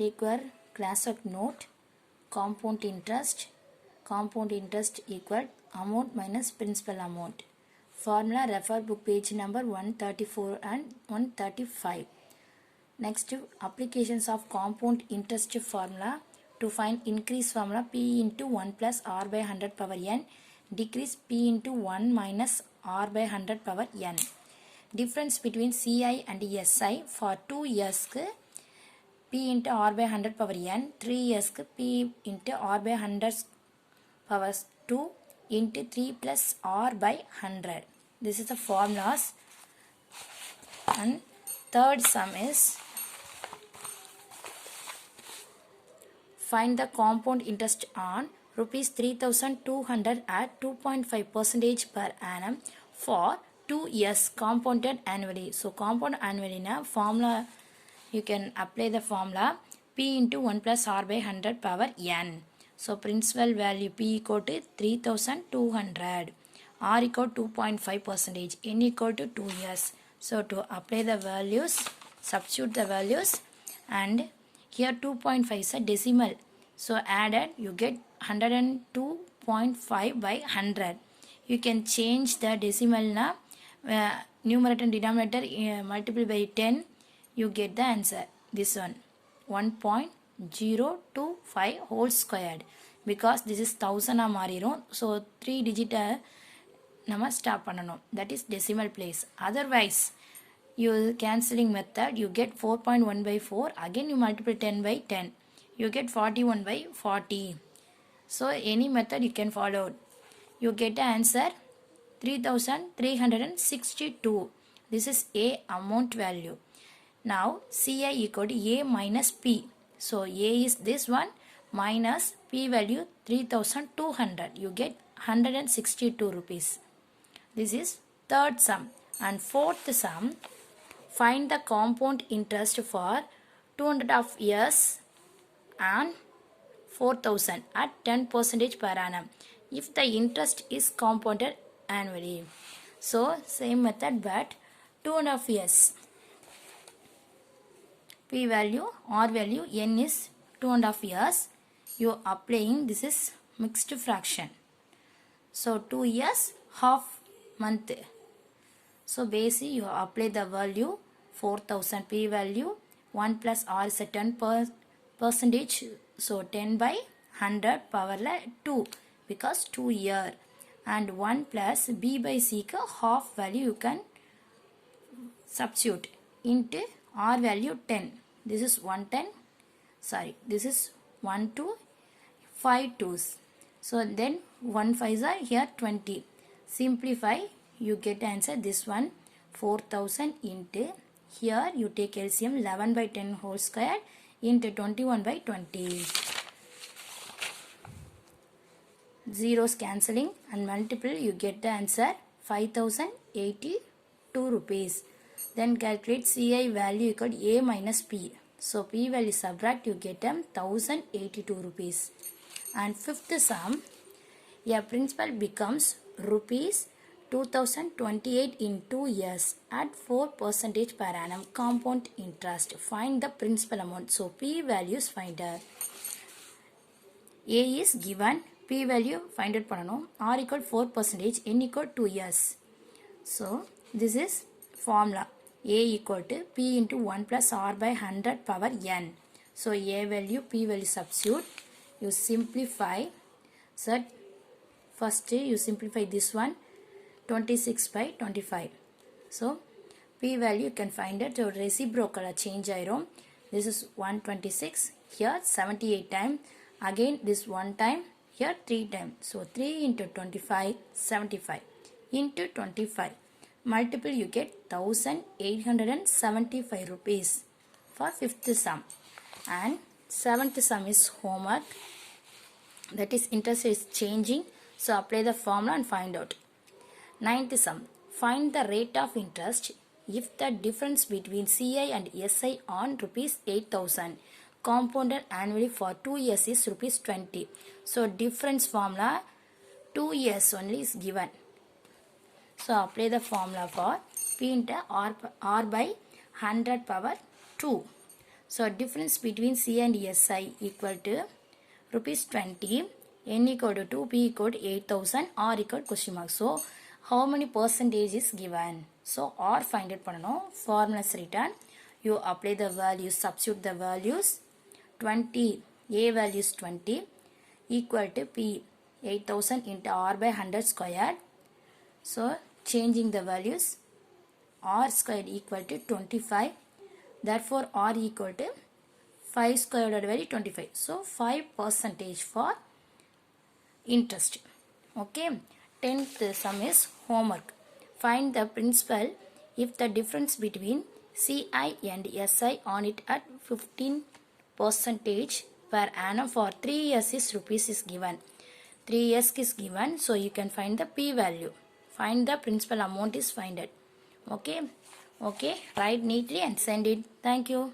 take your class-work note. Compound interest equal amount minus principal amount. Formula, refer book page number 134 and 135. Next, applications of compound interest formula. To find increase formula, P into 1 plus R by 100 power n, decrease P into 1 minus R by 100 power n. Difference between CI and SI for 2 years P into R by 100 power n, 3 years P into R by 100 power 2 into 3 plus R by 100. This is the formulas. And third sum is find the compound interest on rupees 3,200 at 2.5% per annum for 2 years compounded annually. So compound annually na formula, you can apply the formula P into 1 plus R by 100 power n. So principal value P equal to 3,200, R equal to 2.5%, n equal to 2 years. So to apply the values, substitute the values, and here 2.5 is a decimal. So added, you get 102.5 by 100. You can change the decimal na numerator and denominator multiply by 10. You get the answer. This one 1.025 whole squared. Because this is 1000 மாறிரும். So 3 digit நம்ம stop பண்ணணும். That is decimal place. Otherwise, you cancelling method, you get 4.1 by 4. Again you multiply 10 by 10. You get 41 by 40. So any method you can follow. You get the answer 3,362. This is A amount value. Now CI equal to A minus P. So A is this one minus P value 3,200. You get 162 rupees. This is third sum. And fourth sum, find the compound interest for 2.5 years and 4,000 at 10% per annum if the interest is compounded annually. So same method but 2.5 years. P value, R value, n is 2.5 years. You applying, this is mixed fraction. So 2 years, half month. So basically you apply the value 4,000 P value, 1 plus R is a 10%. So 10 by 100 power 2 because 2 year, and 1 plus B by C ka half value you can substitute into R value 10. This is 110. Sorry, this is 1 2 5 2s. So then 1 5s are here 20. Simplify, you get answer this one 4,000 into here you take LCM 11 by 10 whole square into 21 by 20. Zeros cancelling and multiple, you get the answer 5,082 rupees. Then calculate CI value equal to A minus P. So P value subtract, you get 1,082 rupees. And fifth sum, your principal becomes rupees 2,028 in 2 years at 4% per annum compound interest. Find the principal amount. So P values find out. A is given, P value find out பண்ணனும். R equal 4%, N equal 2 years. So this is formula. A equal to P into 1 plus R by 100 power n. So A value, P value substitute. You simplify. So first you simplify this one. 26 by 25. So P value you can find it. So reciprocal change ஆயிரும். This is 126. Here 78 time. Again this one time. Here 3 times. So 3 into 25, 75 into 25. Multiple you get 1,875 rupees for fifth sum. And seventh sum is homework. That is interest is changing. So apply the formula and find out. Ninth sum. Find the rate of interest if the difference between CI and SI on rupees 8,000 compounded annually for 2 years is rupees 20. So difference formula 2 years only is given. So apply the formula for P into R by 100 power 2. So difference between C and SI equal to rupees 20, N equal to 2, P equal to 8,000, R equal to question mark. So how many percentage is given? So R find it பண்ணனும். Formulas written. You apply the values, substitute the values. 20, A value is 20 equal to P 8,000 into R by 100 squared. So changing the values, R squared equal to 25. Therefore R equal to 5 squared divided by 25. So 5% for interest. Okay. 10th sum is homework. Find the principal if the difference between CI and SI on it at 15% per annum for 3 years is rupees is given. 3 years is given, so you can find the P value. Find the principal amount is find it. Okay. Okay. Write neatly and send it. Thank you.